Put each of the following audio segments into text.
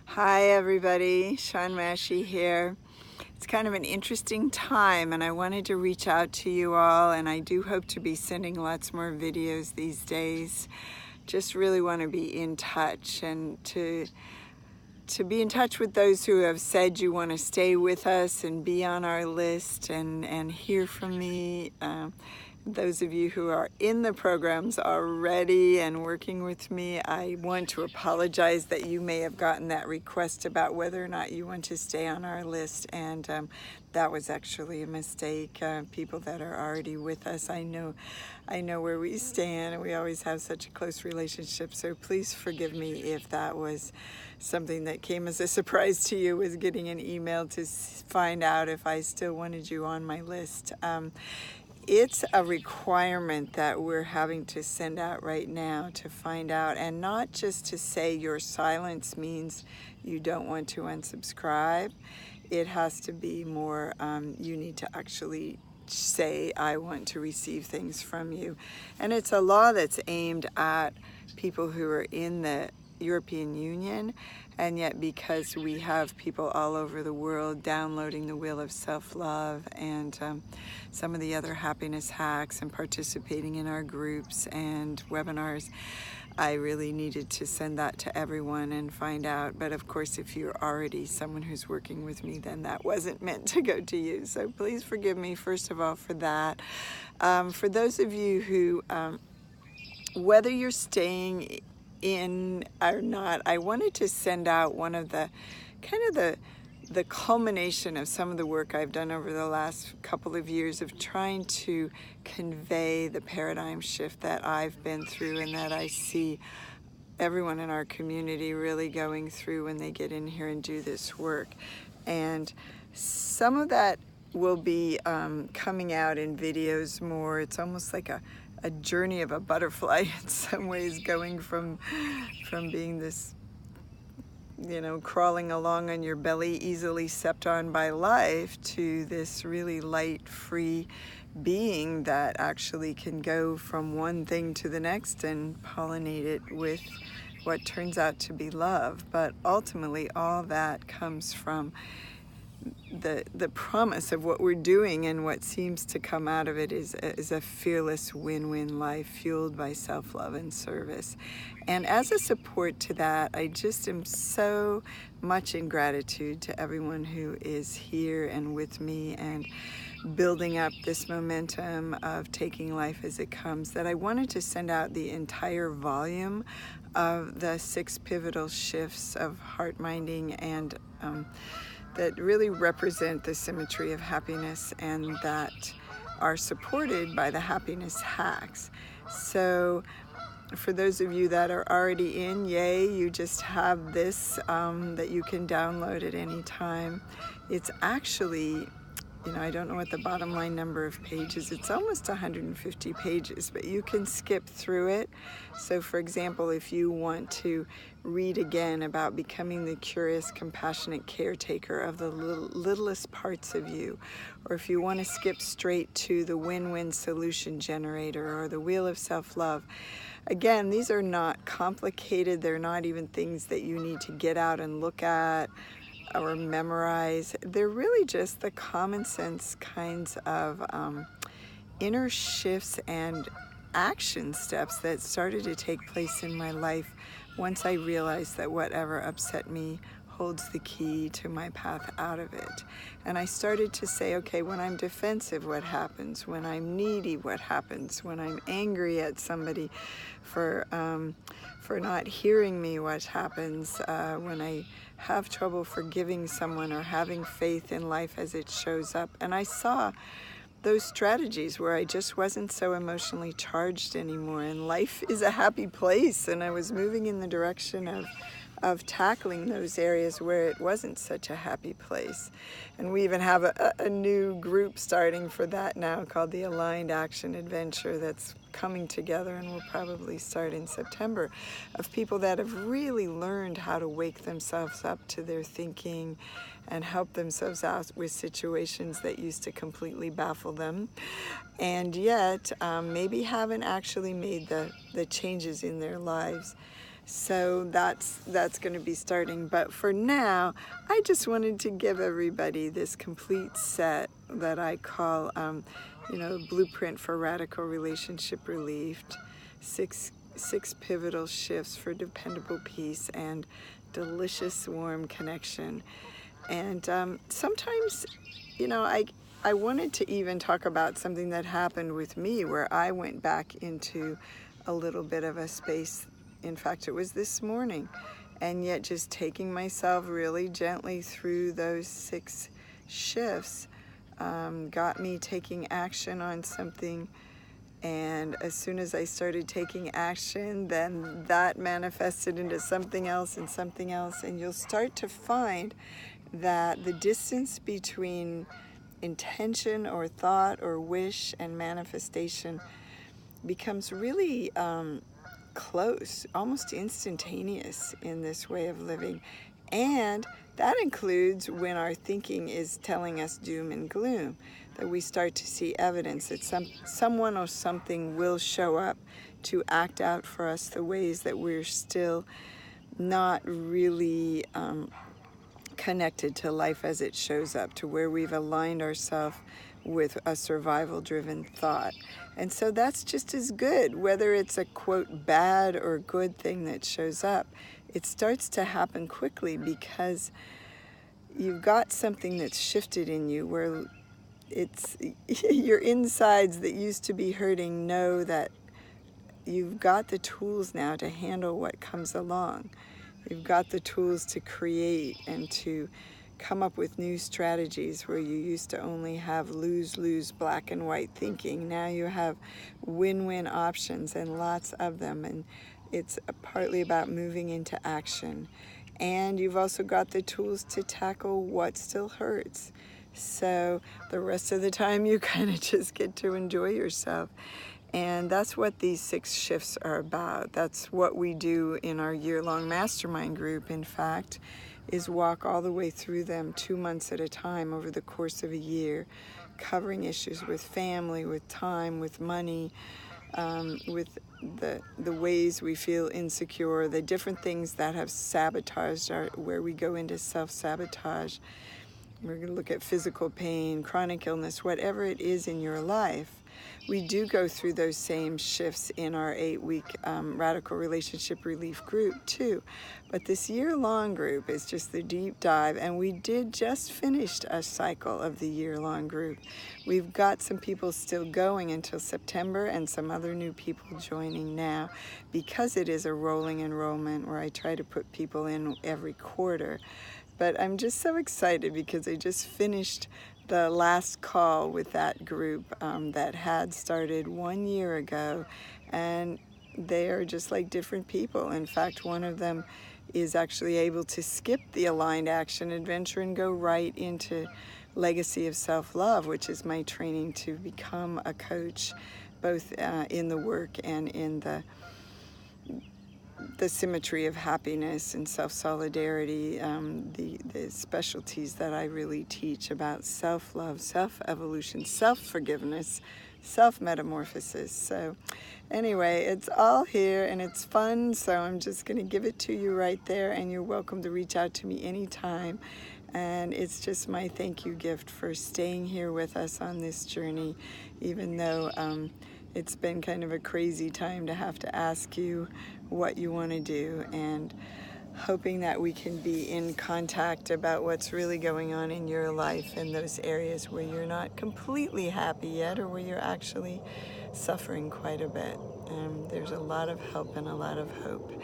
Hi everybody, Sean Massey here. It's kind of an interesting time and I wanted to reach out to you all, and I do hope to be sending lots more videos these days. Just really want to be in touch and to be in touch with those who have said you want to stay with us and be on our list and hear from me. Those of you who are in the programs already and working with me, I want to apologize that you may have gotten that request about whether or not you want to stay on our list, and that was actually a mistake. People that are already with us, I know where we stand, and we always have such a close relationship, so please forgive me if that was something that came as a surprise to you, was getting an email to find out if I still wanted you on my list. It's a requirement that we're having to send out right now to find out, and not just to say your silence means you don't want to unsubscribe. It has to be more, you need to actually say, I want to receive things from you. And it's a law that's aimed at people who are in the European Union, and yet because we have people all over the world downloading the Wheel of Self-Love and some of the other happiness hacks and participating in our groups and webinars, I really needed to send that to everyone and find out. But of course, if you're already someone who's working with me, then that wasn't meant to go to you. So please forgive me, first of all, for that. For those of you who, whether you're staying in or not, I wanted to send out one of the the culmination of some of the work I've done over the last couple of years of trying to convey the paradigm shift that I've been through and that I see everyone in our community really going through when they get in here and do this work. And some of that will be coming out in videos more. It's almost like a journey of a butterfly in some ways, going from being this, crawling along on your belly, easily stepped on by life, to this really light, free being that actually can go from one thing to the next and pollinate it with what turns out to be love. But ultimately, all that comes from the promise of what we're doing, and what seems to come out of it is a fearless win-win life fueled by self-love and service. And as a support to that, I just am so much in gratitude to everyone who is here and with me and building up this momentum of taking life as it comes, that I wanted to send out the entire volume of the 6 pivotal shifts of HeartMinding, and that really represent the symmetry of happiness and that are supported by the happiness hacks. So for those of you that are already in, yay, you just have this that you can download at any time. It's actually, I don't know what the bottom line number of pages, it's almost 150 pages, but you can skip through it. So for example, if you want to read again about becoming the curious, compassionate caretaker of the littlest parts of you, or if you want to skip straight to the win-win solution generator or the Wheel of Self-Love, again, these are not complicated. They're not even things that you need to get out and look at or memorize. They're really just the common sense kinds of inner shifts and action steps that started to take place in my life once I realized that whatever upset me holds the key to my path out of it. And I started to say, okay, when I'm defensive, what happens? When I'm needy, what happens? When I'm angry at somebody for not hearing me, what happens? When I have trouble forgiving someone or having faith in life as it shows up. And I saw those strategies where I just wasn't so emotionally charged anymore, and life is a happy place, and I was moving in the direction of tackling those areas where it wasn't such a happy place. And we even have a new group starting for that now called the Aligned Action Adventure that's coming together, and will probably start in September, of people that have really learned how to wake themselves up to their thinking and help themselves out with situations that used to completely baffle them, and yet maybe haven't actually made the changes in their lives So that's going to be starting. But for now, I just wanted to give everybody this complete set that I call, Blueprint for Radical Relationship Relief. Six pivotal shifts for dependable peace and delicious warm connection. And sometimes, I wanted to even talk about something that happened with me where I went back into a little bit of a space. In fact, it was this morning. And yet just taking myself really gently through those 6 shifts got me taking action on something. And as soon as I started taking action, then that manifested into something else and something else. And you'll start to find that the distance between intention or thought or wish and manifestation becomes really close, almost instantaneous in this way of living. And that includes when our thinking is telling us doom and gloom, that we start to see evidence that someone or something will show up to act out for us the ways that we're still not really connected to life as it shows up, to where we've aligned ourselves with a survival-driven thought. And so that's just as good, whether it's a, quote, bad or good thing that shows up. It starts to happen quickly because you've got something that's shifted in you where it's your insides that used to be hurting know that you've got the tools now to handle what comes along. You've got the tools to create and to come up with new strategies where you used to only have lose-lose black and white thinking. Now you have win-win options and lots of them, and it's partly about moving into action. And you've also got the tools to tackle what still hurts. So the rest of the time you kind of just get to enjoy yourself. And that's what these 6 shifts are about. That's what we do in our year-long mastermind group, in fact, is walk all the way through them 2 months at a time over the course of a year, covering issues with family, with time, with money, with the ways we feel insecure, the different things that have sabotaged where we go into self-sabotage. We're going to look at physical pain, chronic illness, whatever it is in your life. We do go through those same shifts in our 8-week Radical Relationship Relief group too. But this year-long group is just the deep dive, and we did just finish a cycle of the year-long group. We've got some people still going until September and some other new people joining now because it is a rolling enrollment where I try to put people in every quarter. But I'm just so excited because I just finished the last call with that group that had started 1 year ago, and they are just like different people. In fact, one of them is actually able to skip the aligned action adventure and go right into Legacy of Self-Love, which is my training to become a coach, both in the work and in the symmetry of happiness and self-solidarity, the specialties that I really teach about self-love, self-evolution, self-forgiveness, self-metamorphosis. So anyway, it's all here and it's fun, so I'm just going to give it to you right there, and you're welcome to reach out to me anytime. And it's just my thank you gift for staying here with us on this journey, even though it's been kind of a crazy time to have to ask you what you want to do, and hoping that we can be in contact about what's really going on in your life in those areas where you're not completely happy yet, or where you're actually suffering quite a bit. There's a lot of help and a lot of hope.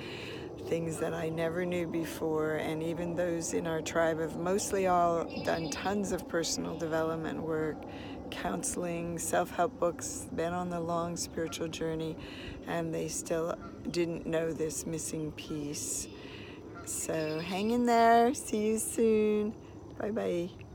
Things that I never knew before, and even those in our tribe have mostly all done tons of personal development work, counseling, self-help books, been on the long spiritual journey, and they still didn't know this missing piece. So hang in there. See you soon. Bye-bye.